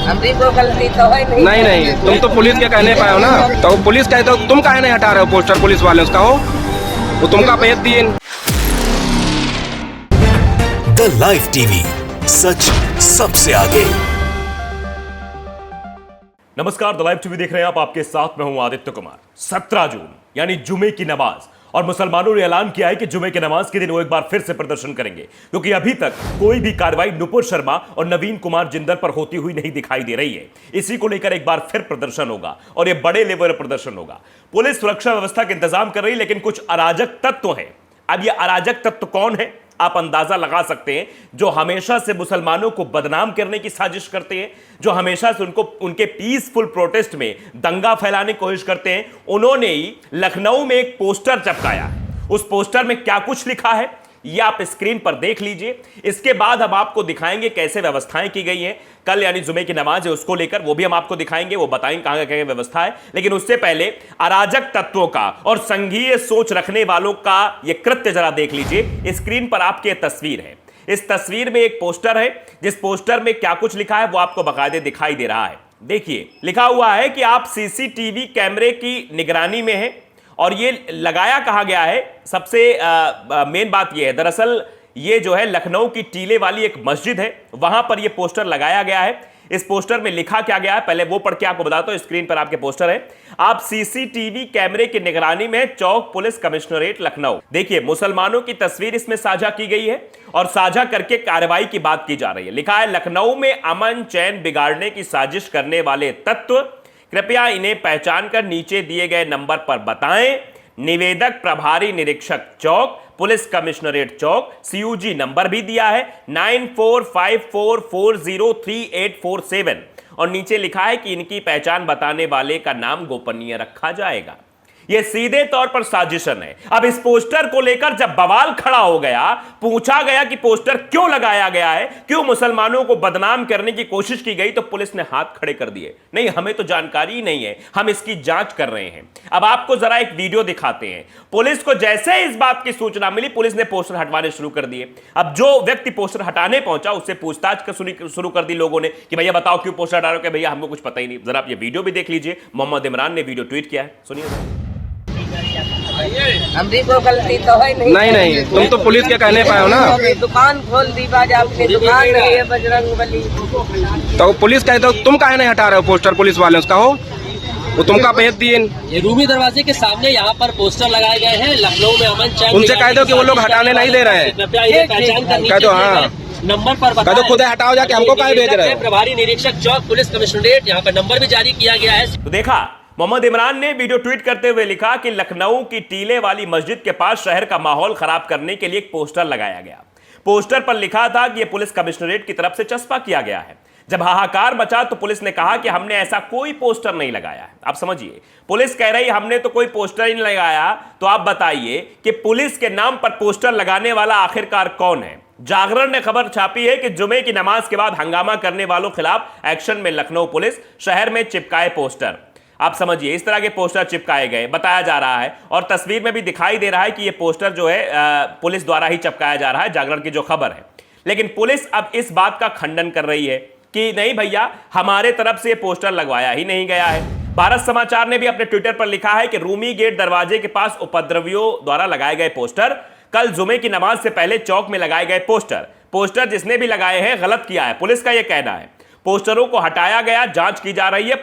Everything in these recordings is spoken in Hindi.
हमरी को गलती तो है नहीं। नहीं नहीं, तुम तो पुलिस के कहने पाए हो ना, तो पुलिस कहते हो तुम काहे नहीं हटा रहे हो पोस्टर पुलिस वाले, उसका हो वो तुमका भेज दिए। द लाइव टीवी, सच सबसे आगे। नमस्कार, द लाइव टीवी देख रहे हैं आप, आपके साथ मैं हूं आदित्य कुमार। 17 जून यानी जुमे की नमाज, और मुसलमानों ने ऐलान किया है कि जुमे की नमाज के दिन वो एक बार फिर से प्रदर्शन करेंगे, क्योंकि अभी तक कोई भी कार्रवाई नुपुर शर्मा और नवीन कुमार जिंदल पर होती हुई नहीं दिखाई दे रही है। इसी को लेकर एक बार फिर प्रदर्शन होगा और ये बड़े लेवल पर प्रदर्शन होगा। पुलिस सुरक्षा व्यवस्था का इंतजाम कर रही है, लेकिन कुछ अराजक तत्व हैं। अब ये अराजक तत्व कौन है आप अंदाजा लगा सकते हैं, जो हमेशा से मुसलमानों को बदनाम करने की साजिश करते हैं, जो हमेशा से उनको उनके पीसफुल प्रोटेस्ट में दंगा फैलाने की कोशिश करते हैं। उन्होंने ही लखनऊ में एक पोस्टर चिपकाया है। उस पोस्टर में क्या कुछ लिखा है ये आप स्क्रीन पर देख लीजिए। इसके बाद हम आपको दिखाएंगे कैसे व्यवस्थाएं की गई हैं। कल यानी जुमे की नमाज है, उसको लेकर वो भी हम आपको दिखाएंगे, वो बताएंगे कहां क्या व्यवस्था है। लेकिन उससे पहले अराजक तत्वों का और संघीय सोच रखने वालों का ये कृत्य जरा देख लीजिए। स्क्रीन पर आपकी तस्वीर है। इस तस्वीर में एक पोस्टर है, जिस पोस्टर में क्या कुछ लिखा है वो आपको बाकायदे दिखाई दे रहा है। देखिए, लिखा हुआ है कि आप सीसीटीवी कैमरे की निगरानी में हैं। और ये लगाया कहां गया है, सबसे मेन बात ये है, दरअसल ये जो है लखनऊ की टीले वाली एक मस्जिद है, वहां पर ये पोस्टर लगाया गया है। इस पोस्टर में लिखा क्या गया है पहले वो पढ़ के आपको बताता हूं। स्क्रीन पर आपके पोस्टर है, आप सीसीटीवी कैमरे की निगरानी में चौक पुलिस कमिश्नरेट लखनऊ। देखिए, मुसलमानों की तस्वीर इसमें साझा की गई है और साझा करके कार्रवाई की बात की जा रही है। लिखा है, लखनऊ में अमन चैन बिगाड़ने की साजिश करने वाले तत्व, कृपया इन्हें पहचान कर नीचे दिए गए नंबर पर बताएं। निवेदक प्रभारी निरीक्षक चौक पुलिस कमिश्नरेट चौक। सीयूजी नंबर भी दिया है 9454403847 और नीचे लिखा है कि इनकी पहचान बताने वाले का नाम गोपनीय रखा जाएगा। यह सीधे तौर पर साजिशन है। अब इस पोस्टर को लेकर जब बवाल खड़ा हो गया, पूछा गया कि पोस्टर क्यों लगाया गया है, क्यों मुसलमानों को बदनाम करने की कोशिश की गई, तो पुलिस ने हाथ खड़े कर दिए। नहीं, हमें तो जानकारी ही नहीं है, हम इसकी जांच कर रहे हैं। अब आपको जरा एक वीडियो दिखाते हैं। पुलिस को जैसे इस बात की सूचना मिली, पुलिस ने पोस्टर हटवाने शुरू कर दिए। अब जो व्यक्ति पोस्टर हटाने पहुंचा, उससे पूछताछ शुरू कर दी लोगों ने कि भैया बताओ क्यों पोस्टर हटा रहे हो। भैया हमको कुछ पता ही नहीं। जरा आप ये वीडियो भी देख लीजिए। मोहम्मद इमरान ने वीडियो ट्वीट किया है, सुनिए। हमरी को गलती तो है नहीं। नहीं नहीं, तुम तो पुलिस के कहने पाए हो ना। दुकान खोल दी, बाजा अपनी दुकान नहीं है बजरंग बली। तो पुलिस कहते हो तुम काहे नहीं हटा रहे हो पोस्टर पुलिस वाले, उसका हो वो तुमका भेज दिए। ये रूमी दरवाजे के सामने यहाँ पर पोस्टर लगाए गए हैं। लखनऊ में अमन चैन, उनसे कह दो कि वो लोग हटाने नहीं दे रहे हैं। कृपया इन्हें पहचान कर नीचे कह दो, हाँ। दिए गए नंबर पर बताएं। कह दो खुद हटाओ जाके, हमको काहे भेज रहे हो। प्रभारी निरीक्षक चौक पुलिस कमिश्नरेट, यहाँ पर नंबर भी जारी किया गया है। तो देखा, मोहम्मद इमरान ने वीडियो ट्वीट करते हुए लिखा कि लखनऊ की टीले वाली मस्जिद के पास शहर का माहौल खराब करने के लिए एक पोस्टर लगाया गया। पोस्टर पर लिखा था कि यह पुलिस कमिश्नरेट की तरफ से चस्पा किया गया है। जब हाहाकार मचा तो पुलिस ने कहा कि हमने ऐसा कोई पोस्टर नहीं लगाया है। आप समझिए, पुलिस कह रही हमने तो कोई पोस्टर ही नहीं लगाया। तो आप बताइए कि पुलिस के नाम पर पोस्टर लगाने वाला आखिरकार कौन है। जागरण ने खबर छापी है कि जुमे की नमाज के बाद हंगामा करने वालों खिलाफ एक्शन में लखनऊ पुलिस, शहर में चिपकाए पोस्टर। आप समझिए, इस तरह के पोस्टर चिपकाए गए बताया जा रहा है, और तस्वीर में भी दिखाई दे रहा है कि यह पोस्टर जो है पुलिस द्वारा ही चिपकाया जा रहा है, जागरण की जो खबर है। लेकिन पुलिस अब इस बात का खंडन कर रही है कि नहीं भैया, हमारे तरफ से पोस्टर लगवाया ही नहीं गया है। भारत समाचार ने भी अपने ट्विटर पर लिखा है कि रूमी गेट दरवाजे के पास उपद्रवियों द्वारा लगाए गए पोस्टर, कल जुमे की नमाज से पहले चौक में लगाए गए पोस्टर जिसने भी लगाए हैं गलत किया है, पुलिस का यह कहना है। पोस्टरों को हटाया गया, जांच की जा रही है।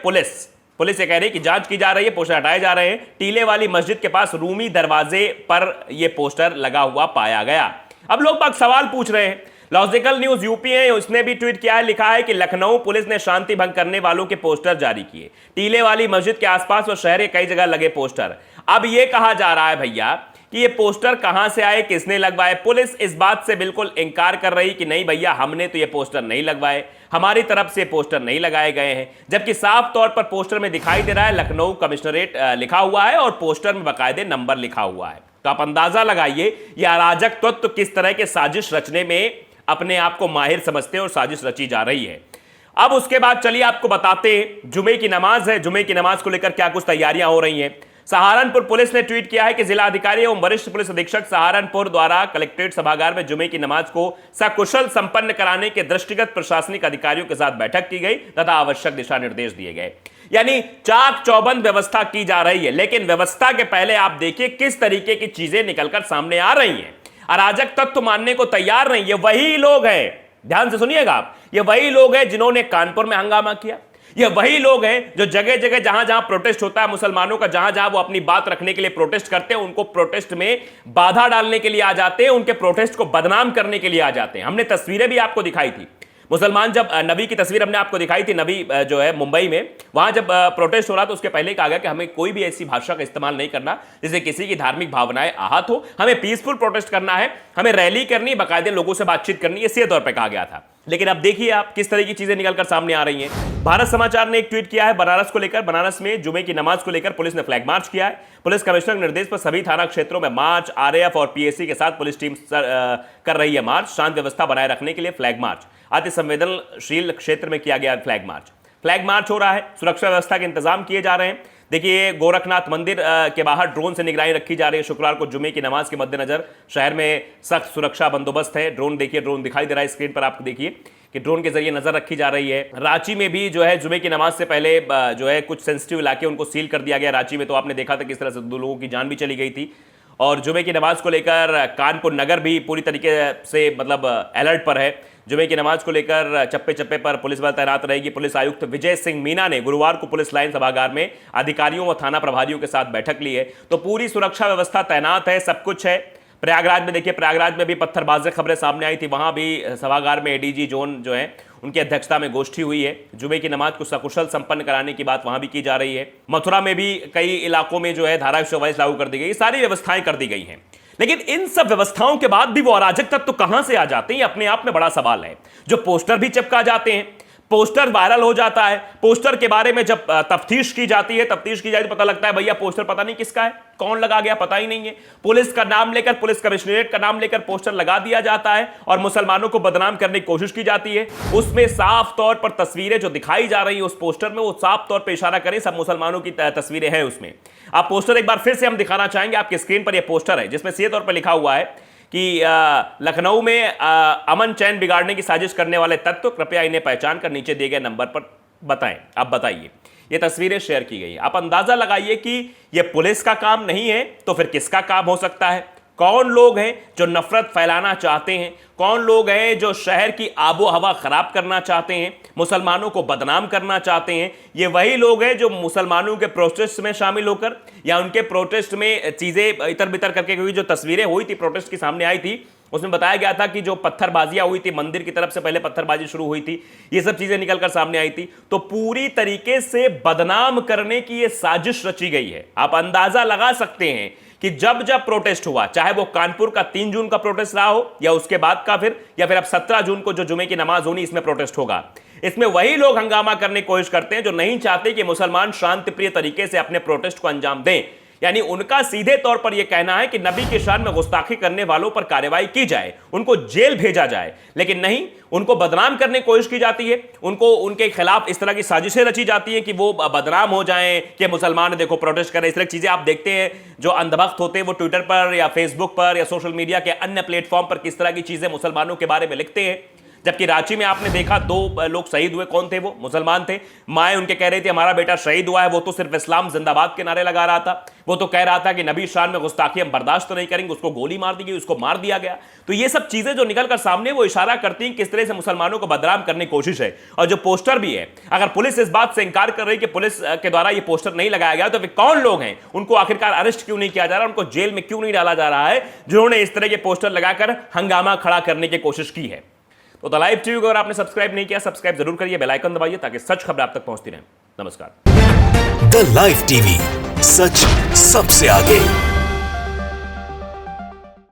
पुलिस ये कह रही है कि जांच की जा रही है, पोस्टर हटाए जा रहे हैं। टीले वाली मस्जिद के पास रूमी दरवाजे पर यह पोस्टर लगा हुआ पाया गया। अब लोग बाग सवाल पूछ रहे हैं। लॉजिकल न्यूज यूपी है, उसने भी ट्वीट किया है, लिखा है कि लखनऊ पुलिस ने शांति भंग करने वालों के पोस्टर जारी किए। टीले वाली मस्जिद के आसपास और शहर के कई जगह लगे पोस्टर। अब यह कहा जा रहा है भैया कि ये पोस्टर कहां से आए, किसने लगवाए। पुलिस इस बात से बिल्कुल इंकार कर रही कि नहीं भैया, हमने तो ये पोस्टर नहीं लगवाए, हमारी तरफ से पोस्टर नहीं लगाए गए हैं। जबकि साफ तौर पर पोस्टर में दिखाई दे रहा है लखनऊ कमिश्नरेट लिखा हुआ है और पोस्टर में बाकायदे नंबर लिखा हुआ है। तो आप अंदाजा लगाइए ये अराजक तत्व किस तरह के साजिश रचने में अपने आप को माहिर समझते हैं और साजिश रची जा रही है। अब उसके बाद चलिए आपको बताते हैं, जुमे की नमाज है, जुमे की नमाज को लेकर क्या कुछ तैयारियां हो रही हैं। सहारनपुर पुलिस ने ट्वीट किया है कि जिला अधिकारी एवं वरिष्ठ पुलिस अधीक्षक सहारनपुर द्वारा कलेक्ट्रेट सभागार में जुमे की नमाज को सकुशल संपन्न कराने के दृष्टिगत प्रशासनिक अधिकारियों के साथ बैठक की गई तथा आवश्यक दिशा निर्देश दिए गए। यानी चाक चौबंद व्यवस्था की जा रही है, लेकिन व्यवस्था के पहले आप देखिए किस तरीके की चीजें निकलकर सामने आ रही हैं। अराजक तत्व मानने को तैयार नहीं, ये वही लोग हैं, ध्यान से सुनिएगा आप, ये वही लोग हैं जिन्होंने कानपुर में हंगामा किया, ये वही लोग हैं जो जगह जगह जहां जहां प्रोटेस्ट होता है मुसलमानों का, जहां जहां वो अपनी बात रखने के लिए प्रोटेस्ट करते हैं, उनको प्रोटेस्ट में बाधा डालने के लिए आ जाते हैं, उनके प्रोटेस्ट को बदनाम करने के लिए आ जाते हैं। हमने तस्वीरें भी आपको दिखाई थी, मुसलमान जब नबी की तस्वीर हमने आपको दिखाई थी, नबी जो है मुंबई में, वहां जब प्रोटेस्ट हो रहा तो उसके पहले कहा गया कि हमें कोई भी ऐसी भाषा का इस्तेमाल नहीं करना जिससे किसी की धार्मिक भावनाएं आहत हो, हमें पीसफुल प्रोटेस्ट करना है, हमें रैली करनी, बाकायदे लोगों से बातचीत करनी, ये सीधे तौर पर कहा गया था। लेकिन अब देखिए आप किस तरह की चीजें निकलकर सामने आ रही हैं। भारत समाचार ने एक ट्वीट किया है बनारस को लेकर, बनारस में जुमे की नमाज को लेकर पुलिस ने फ्लैग मार्च किया है। पुलिस कमिश्नर के निर्देश पर सभी थाना क्षेत्रों में मार्च, आरएएफ और पीएससी के साथ पुलिस टीम कर रही है मार्च। शांत व्यवस्था बनाए रखने के लिए फ्लैग मार्च, अति संवेदनशील क्षेत्र में किया गया फ्लैग मार्च। फ्लैग मार्च हो रहा है, सुरक्षा व्यवस्था के इंतजाम किए जा रहे हैं। देखिए गोरखनाथ मंदिर के बाहर ड्रोन से निगरानी रखी जा रही है। शुक्रवार को जुमे की नमाज के मद्देनजर शहर में सख्त सुरक्षा बंदोबस्त है। ड्रोन देखिए, ड्रोन दिखाई दे रहा है स्क्रीन पर, आपको देखिए कि ड्रोन के जरिए नजर रखी जा रही है। रांची में भी जो है जुमे की नमाज से पहले जो है कुछ सेंसिटिव इलाके उनको सील कर दिया गया। रांची में तो आपने देखा था किस तरह से 2 लोगों की जान भी चली गई थी। और जुमे की नमाज को लेकर कानपुर नगर भी पूरी तरीके से मतलब अलर्ट पर है। जुमे की नमाज को लेकर चप्पे चप्पे पर पुलिस बल तैनात रहेगी। पुलिस आयुक्त विजय सिंह मीना ने गुरुवार को पुलिस लाइन सभागार में अधिकारियों व थाना प्रभारियों के साथ बैठक ली है। तो पूरी सुरक्षा व्यवस्था तैनात है, सब कुछ है। प्रयागराज में देखिए, प्रयागराज में भी पत्थरबाजी खबरें सामने आई थी, वहां भी सभागार में एडीजी जोन जो है उनकी अध्यक्षता में गोष्ठी हुई है। जुमे की नमाज को सकुशल संपन्न कराने की बात वहां भी की जा रही है। मथुरा में भी कई इलाकों में जो है धारा 122 लागू कर दी गई, सारी व्यवस्थाएं कर दी गई हैं। लेकिन इन सब व्यवस्थाओं के बाद भी वो अराजक तत्व कहां से आ जाते हैं, ये अपने आप में बड़ा सवाल है। जो पोस्टर भी चिपका जाते हैं, पोस्टर वायरल हो जाता है, पोस्टर के बारे में जब तफ्तीश की जाती है, तो पता लगता है भैया पोस्टर पता नहीं किसका है, कौन लगा गया पता ही नहीं है। पुलिस का नाम लेकर, पुलिस कमिश्नरेट का नाम लेकर पोस्टर लगा दिया जाता है और मुसलमानों को बदनाम करने की कोशिश की जाती है। उसमें साफ तौर पर तस्वीरें जो दिखाई जा रही है उस पोस्टर में, वो साफ तौर पर इशारा करें सब मुसलमानों की तस्वीरें हैं उसमें। आप पोस्टर एक बार फिर से हम दिखाना चाहेंगे, आपके स्क्रीन पर यह पोस्टर है जिसमें सीधे तौर पर लिखा हुआ है कि लखनऊ में अमन चैन बिगाड़ने की साजिश करने वाले तत्व कृपया इन्हें पहचान कर नीचे दिए गए नंबर पर बताएं। आप बताइए, ये तस्वीरें शेयर की गई। आप अंदाजा लगाइए कि ये पुलिस का काम नहीं है तो फिर किसका काम हो सकता है? कौन लोग हैं जो नफरत फैलाना चाहते हैं? कौन लोग हैं जो शहर की आबो हवा खराब करना चाहते हैं, मुसलमानों को बदनाम करना चाहते हैं? ये वही लोग हैं जो मुसलमानों के प्रोटेस्ट में शामिल होकर या उनके प्रोटेस्ट में चीजें इतर बितर करके, क्योंकि जो तस्वीरें हुई थी प्रोटेस्ट की सामने आई थी उसमें बताया गया था कि जो पत्थरबाजियां हुई थी, मंदिर की तरफ से पहले पत्थरबाजी शुरू हुई थी, ये सब चीजें निकलकर सामने आई थी। तो पूरी तरीके से बदनाम करने की ये साजिश रची गई है। आप अंदाजा लगा सकते हैं कि जब जब प्रोटेस्ट हुआ, चाहे वो कानपुर का 3 जून का प्रोटेस्ट रहा हो या उसके बाद का या फिर अब 17 जून को जो जुमे की नमाज होनी इसमें प्रोटेस्ट होगा, इसमें वही लोग हंगामा करने की कोशिश करते हैं जो नहीं चाहते कि मुसलमान शांतिप्रिय तरीके से अपने प्रोटेस्ट को अंजाम दें। यानी उनका सीधे तौर पर यह कहना है कि नबी की शान में गुस्ताखी करने वालों पर कार्रवाई की जाए, उनको जेल भेजा जाए। लेकिन नहीं, उनको बदनाम करने की कोशिश की जाती है, उनको उनके खिलाफ इस तरह की साजिशें रची जाती हैं कि वो बदनाम हो जाएं कि मुसलमान देखो प्रोटेस्ट कर रहे हैं। इस तरह की चीजें आप देखते हैं जो अंधभक्त होते हैं वो ट्विटर पर या फेसबुक पर या सोशल मीडिया के अन्य प्लेटफॉर्म पर किस तरह की चीजें मुसलमानों के बारे में लिखते हैं। जबकि रांची में आपने देखा 2 लोग शहीद हुए, कौन थे वो? मुसलमान थे। माए उनके कह रही थी हमारा बेटा शहीद हुआ है, वो तो सिर्फ इस्लाम जिंदाबाद के नारे लगा रहा था, वो तो कह रहा था कि नबी शान में गुस्ताखी हम बर्दाश्त तो नहीं करेंगे, उसको गोली मार दी गई, उसको मार दिया गया। तो ये सब चीजें जो निकलकर सामने वो इशारा करती हैं किस तरह से मुसलमानों को बदनाम करने की कोशिश है। और जो पोस्टर भी है, अगर पुलिस इस बात से इंकार कर रही कि पुलिस के द्वारा ये पोस्टर नहीं लगाया गया, तो फिर कौन लोग हैं, उनको आखिरकार अरेस्ट क्यों नहीं किया जा रहा, उनको जेल में क्यों नहीं डाला जा रहा है, जिन्होंने इस तरह के पोस्टर लगाकर हंगामा खड़ा करने की कोशिश की है? तो द लाइव टीवी को अगर आपने सब्सक्राइब नहीं किया, सब्सक्राइब जरूर करिए, बेल आइकन दबाइए ताकि सच खबर आप तक पहुंचती रहे। नमस्कार। द लाइव टीवी, सच सबसे आगे।